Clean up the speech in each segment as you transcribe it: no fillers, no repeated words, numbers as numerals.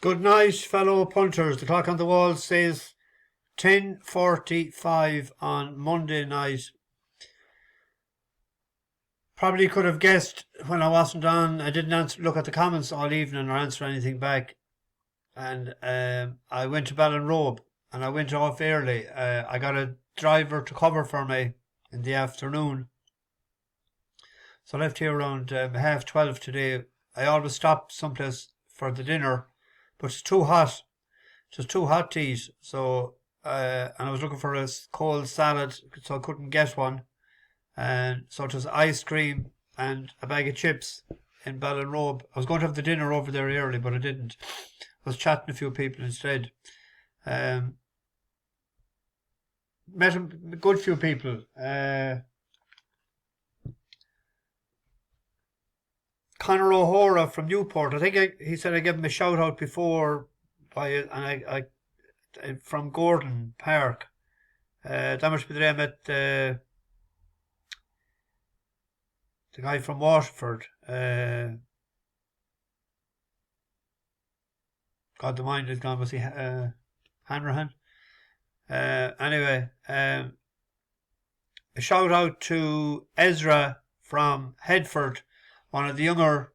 Good night, fellow punters. The clock on the wall says 10:45 on Monday night. Probably could have guessed when I wasn't on. I didn't look at the comments all evening or answer anything back. And I went to Ballinrobe and I went off early. I got a driver to cover for me in the afternoon. So I left here around 12:30 today. I always stop someplace for the dinner, but it's too hot. It was too hot to eat. So, and I was looking for a cold salad, so I couldn't get one. And so it was ice cream and a bag of chips in Ballinrobe. I was going to have the dinner over there early, but I didn't. I was chatting to a few people instead. Met a good few people. Conor O'Hora from Newport. I think he said I gave him a shout out before from Gordon Park. That must be the day I met the guy from Waterford. God, the mind is gone. Was he Hanrahan? Anyway, a shout out to Ezra from Headford, one of the younger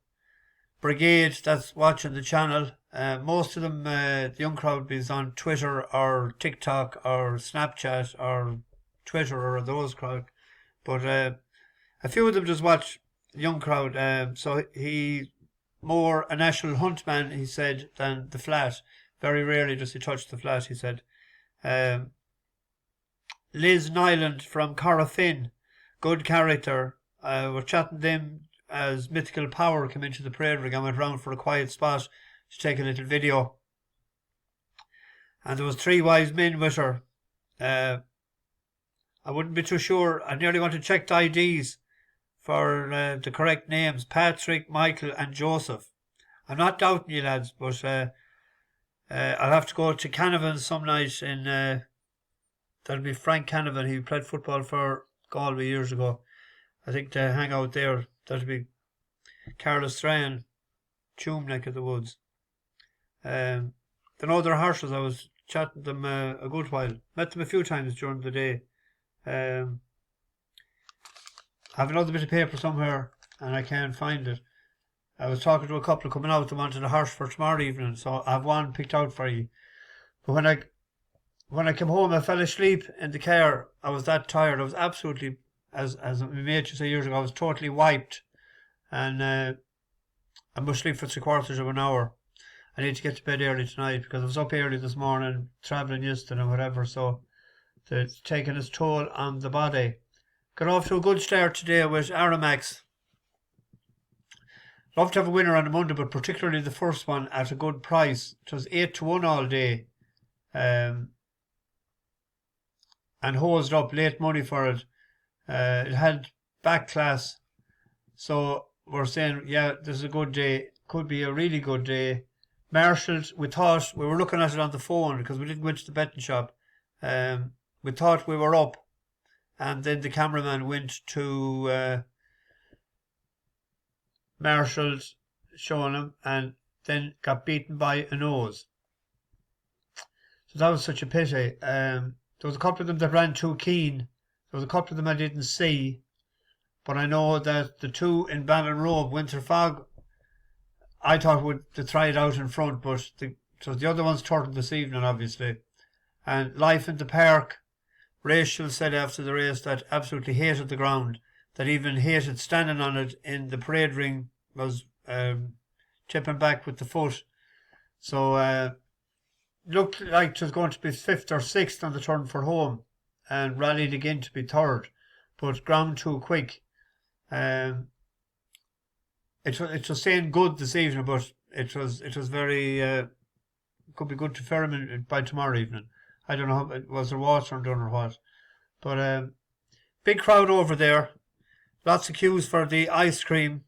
brigades that's watching the channel. Most of them, the young crowd, is on Twitter or TikTok or Snapchat or Twitter or those crowd. But a few of them just watch the young crowd. So he more a national hunt man, he said, than the flat. Very rarely does he touch the flat, he said. Liz Nyland from Corrafin, good character. We're chatting them as Mythical Power came into the parade ring. I went round for a quiet spot to take a little video. And there was 3 wise men with her. I wouldn't be too sure. I nearly want to check the IDs for the correct names. Patrick, Michael and Joseph. I'm not doubting you lads, but I'll have to go to Canavan some night in that'll be Frank Canavan. He played football for Galway years ago. I think to hang out there. That'll be Carlos Strahan, Tuam neck of the woods. They know their horses. I was chatting to them a good while. Met them a few times during the day. I have another bit of paper somewhere and I can't find it. I was talking to a couple coming out that wanted a horse for tomorrow evening, so I have one picked out for you. But when I came home, I fell asleep in the car. I was that tired. I was absolutely, as my mate used to say years ago, I was totally wiped. And I must sleep for 3/4 of an hour. I need to get to bed early tonight because I was up early this morning, travelling yesterday and whatever, so it's taking its toll on the body. Got off to a good start today with Aramax. Love to have a winner on a Monday, but particularly the first one at a good price. It was 8-1 all day. And hosed up late money for it. It had back class. So we're saying, yeah, this is a good day. Could be a really good day. Marshalled, we thought, we were looking at it on the phone because we didn't go into the betting shop. We thought we were up. And then the cameraman went to Marshalled, showing him, and then got beaten by a nose. So that was such a pity. There was a couple of them that ran too keen. There was a couple of them I didn't see. But I know that the 2 in Ballinrobe, Winter Fog, I thought would to try it out in front, but so the other ones turtled this evening, obviously. And Life in the Park, Rachel said after the race that absolutely hated the ground, that even hated standing on it in the parade ring, was tipping back with the foot. So looked like it was going to be 5th or 6th on the turn for home and rallied again to be 3rd, but ground too quick. It was saying good this evening, but it was very could be good to Fairman by tomorrow evening. I don't know, was there water done or what? But big crowd over there, lots of queues for the ice cream,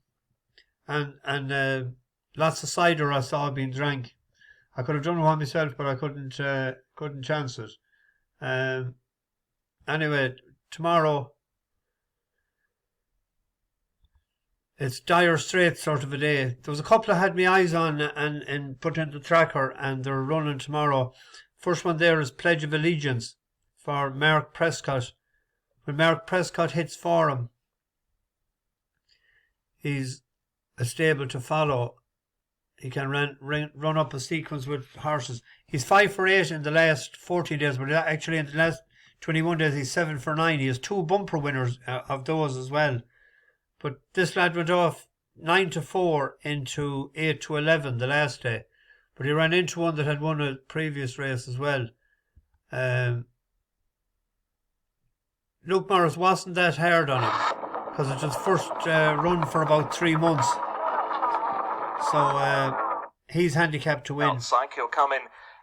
and lots of cider I saw being drank. I could have done one myself, but I couldn't chance it. Anyway, tomorrow it's dire straits sort of a day. There was a couple I had my eyes on and put into the tracker, and they're running tomorrow. First one there is Pledge of Allegiance for Mark Prescott. When Mark Prescott hits for him, he's a stable to follow. He can run up a sequence with horses. He's 5 for 8 in the last 14 days, but actually in the last 21 days he's 7 for 9. He has 2 bumper winners of those as well. But this lad went off 9 to 4 into 8 to 11 the last day. But he ran into one that had won a previous race as well. Luke Morris wasn't that hard on him because it's his first run for about 3 months. So he's handicapped to win. He'll come in.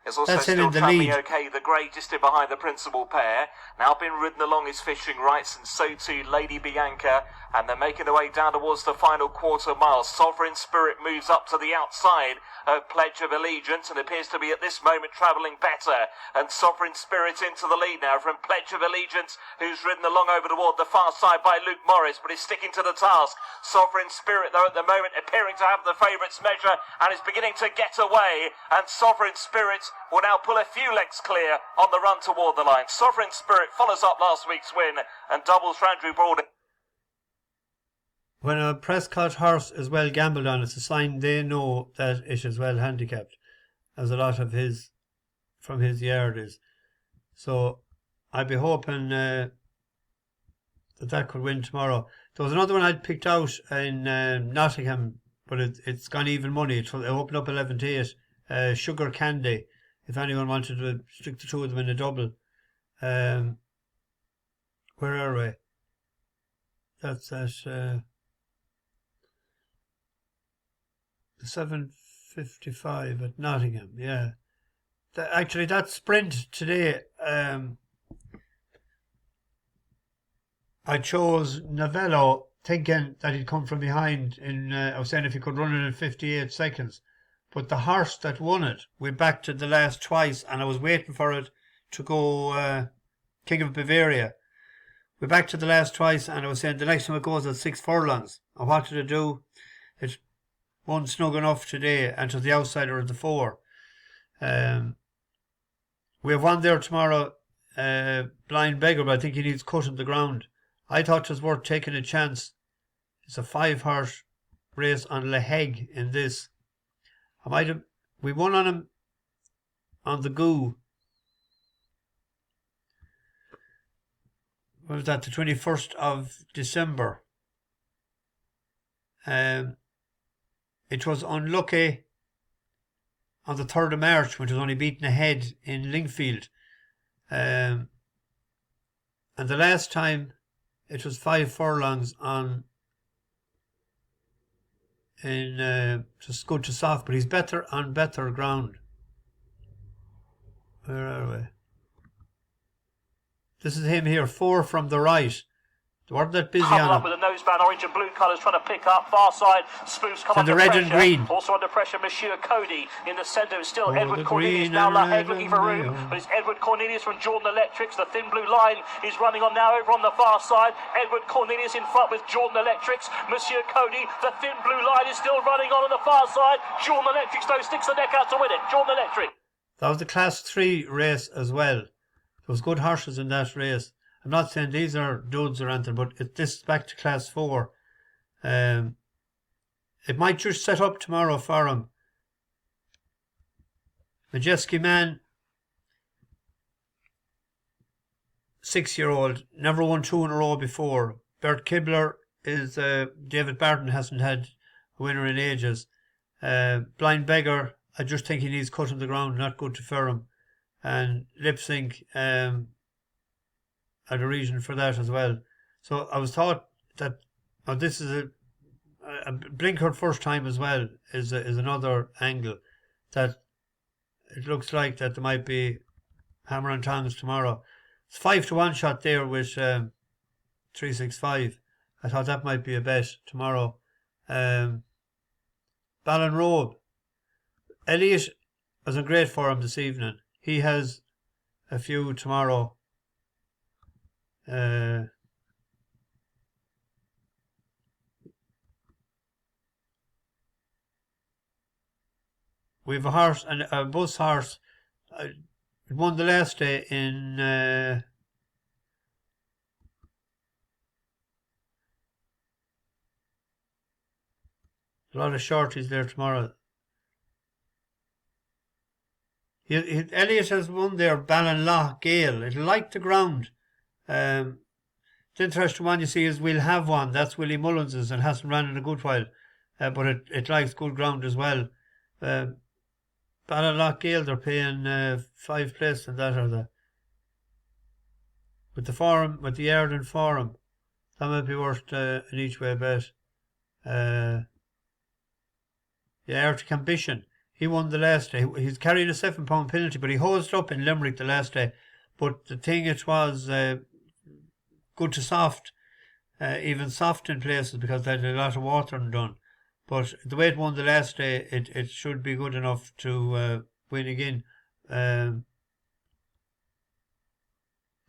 Is also That's still in the travelling lead. okay. The grey just in behind the principal pair. Now been ridden along his fishing rights, and so too Lady Bianca. And they're making their way down towards the final quarter mile. Sovereign Spirit moves up to the outside of Pledge of Allegiance and appears to be at this moment travelling better. And Sovereign Spirit into the lead now from Pledge of Allegiance, who's ridden along over toward the far side by Luke Morris, but is sticking to the task. Sovereign Spirit, though, at the moment appearing to have the favourites measure and is beginning to get away. And Sovereign Spirit will now pull a few legs clear on the run toward the line. Sovereign Spirit follows up last week's win and doubles for Andrew Broad. When a Prescott horse is well gambled on, it's a sign they know that it is well handicapped, as a lot of his from his yard is. So I'd be hoping that could win tomorrow. There was another one I'd picked out in Nottingham, but it's gone even money. It opened up 11 to 8. Sugar Candy, if anyone wanted to stick the two of them in a double. Where are we? That's at 7:55 at Nottingham. Yeah, actually that sprint today. I chose Novello thinking that he'd come from behind. I was saying if he could run it in 58 seconds, but the horse that won it went back to the last twice, and I was waiting for it to go King of Bavaria. We're back to the last twice, and I was saying the next time it goes at 6 furlongs. And what did it do? It won snug enough today, and to the outsider of the 4. We have one there tomorrow, Blind Beggar, but I think he needs cut in the ground. I thought it was worth taking a chance. It's a 5-horse race on Laheg in this. We won on him on the Goo. What was that? The 21st of December. It was unlucky on the 3rd of March, when it was only beaten ahead in Lingfield. And the last time it was 5 furlongs just good to soft, but he's better on better ground. Where are we? This is him here, 4 from the right. They weren't that busy on up him. with the noseband, orange and blue colours, trying to pick up. Far side, Spoofs come under the red pressure. and green. Also under pressure, Monsieur Cody in the centre. Still Oh, Edward the Cornelius, green now and Laheg red looking for room. and But it's Edward Cornelius from Jordan Electrics. The thin blue line is running on now over on the far side. Edward Cornelius in front with Jordan Electrics. Monsieur Cody, the thin blue line is still running on the far side. Jordan Electrics, though, sticks the neck out to win it. Jordan Electric. That was the Class 3 race as well. There was good horses in that race. I'm not saying these are duds or anything, but this is back to Class 4. It might just set up tomorrow for him. Majeski Man, 6-year-old, never won 2 in a row before. Bert Kibler is David Barton hasn't had a winner in ages. Blind Beggar, I just think he needs cut on the ground, not good to fur him. And Lip Sync had a reason for that as well. So I was thought that this is a blinkered first time as well is another angle that it looks like that there might be hammer and tongs tomorrow. It's 5 to 1 shot there with 365. I thought that might be a bet tomorrow. Ballinrobe. Elliot was in great form this evening. He has a few tomorrow. we have a horse, and a bus horse. It won the last day in a lot of shorties there tomorrow. Elliot has won there, Ballinrobe Gale. It'll like the ground. The interesting one you see is We'll Have One. That's Willie Mullins's and hasn't ran in a good while. But it likes good ground as well. Ballinrobe Gale, they're paying 5 place in that, are they? With the Forum, with the Arden Forum, that might be worth an each way bet. Arctic Ambition. He won the last day. He's carrying a £7 penalty, but he hosed up in Limerick the last day. But the thing, it was good to soft, even soft in places because they had a lot of watering done. But the way it won the last day, it should be good enough to win again.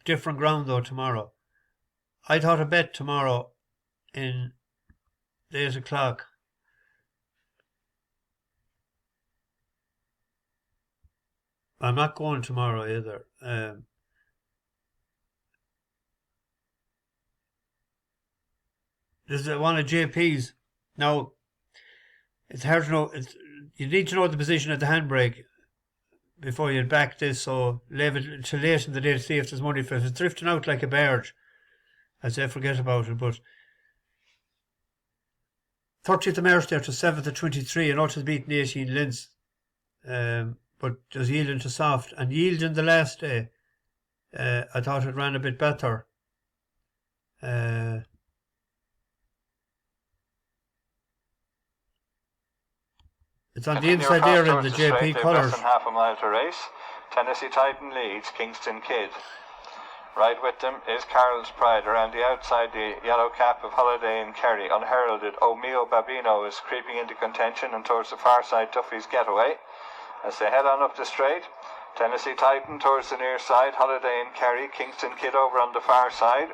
Different ground though tomorrow. I thought a bet tomorrow in 8 o'clock. I'm not going tomorrow either. This is one of JP's. Now, it's hard to know. You need to know the position of the handbrake before you back this, so leave it till late in the day to see if there's money for it. If it's drifting out like a barge, I'd say forget about it. But 30th of March there to 7th of 23, and Otta's beaten 18 lengths. But just yielding to soft, and yielding the last day, I thought it ran a bit better. It's on the inside there in the JP colours. Less than half a mile to race. Tennessee Titan leads Kingston Kid. Right with them is Carol's Pride. Around the outside, the yellow cap of Holiday and Kerry. Unheralded, O'Meo Babino is creeping into contention, and towards the far side, Duffy's Getaway. As they head on up the straight, Tennessee Titan towards the near side, Holiday and Kerry, Kingston Kid over on the far side.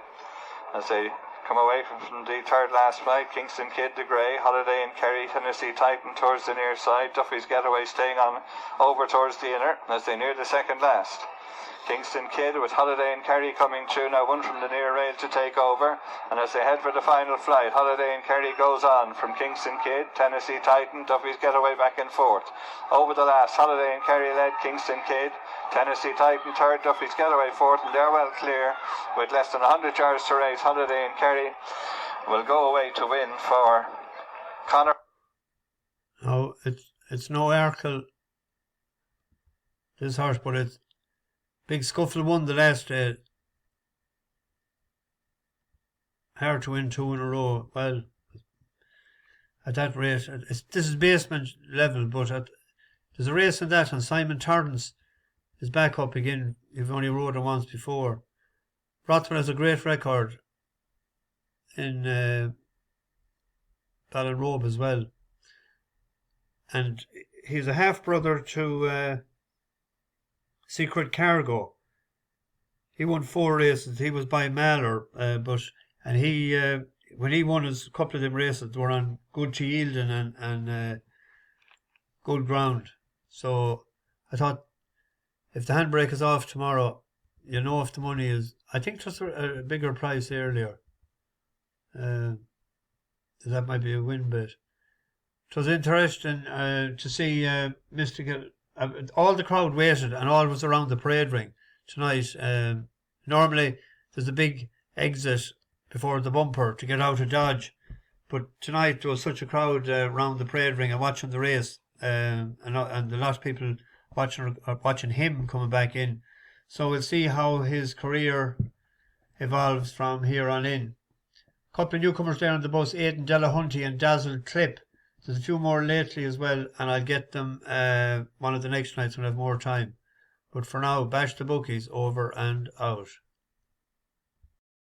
As they come away from the third last flight, Kingston Kid, the grey, Holiday and Kerry, Tennessee Titan towards the near side, Duffy's Getaway staying on over towards the inner as they near the second last. Kingston Kid with Holiday and Kerry coming through, now one from the near rail to take over, and as they head for the final flight, Holiday and Kerry goes on from Kingston Kid, Tennessee Titan, Duffy's Getaway back and forth. Over the last, Holiday and Kerry led Kingston Kid, Tennessee Titan third, Duffy's Getaway fourth, and they're well clear with less than 100 yards to race. Holiday and Kerry will go away to win for Conor. No, it's no Arkle, this horse, but it's Big Scuffle won the last day. Hard to win 2 in a row. Well, at that rate, this is basement level, but there's a race in that, and Simon Torrance is back up again. You've only rode him once before. Rothman has a great record in Ballinrobe as well. And he's a half-brother to Secret Cargo. He won 4 races. He was by Malor, and he when he won his couple of them races, they were on good to yielding and good ground. So I thought if the handbrake is off tomorrow, you know if the money is. I think just a bigger price earlier. That might be a win bet. It was interesting to see Mystical. All the crowd waited and all was around the parade ring tonight. Normally there's a big exit before the bumper to get out of Dodge, but tonight there was such a crowd around the parade ring and watching the race, and a lot of people watching him coming back in. So we'll see how his career evolves from here on in. A couple of newcomers there on the bus, Aidan Delahunty and Dazzle Clip. There's a few more lately as well, and I'll get them one of the next nights when I have more time. But for now, bash the bookies, over and out.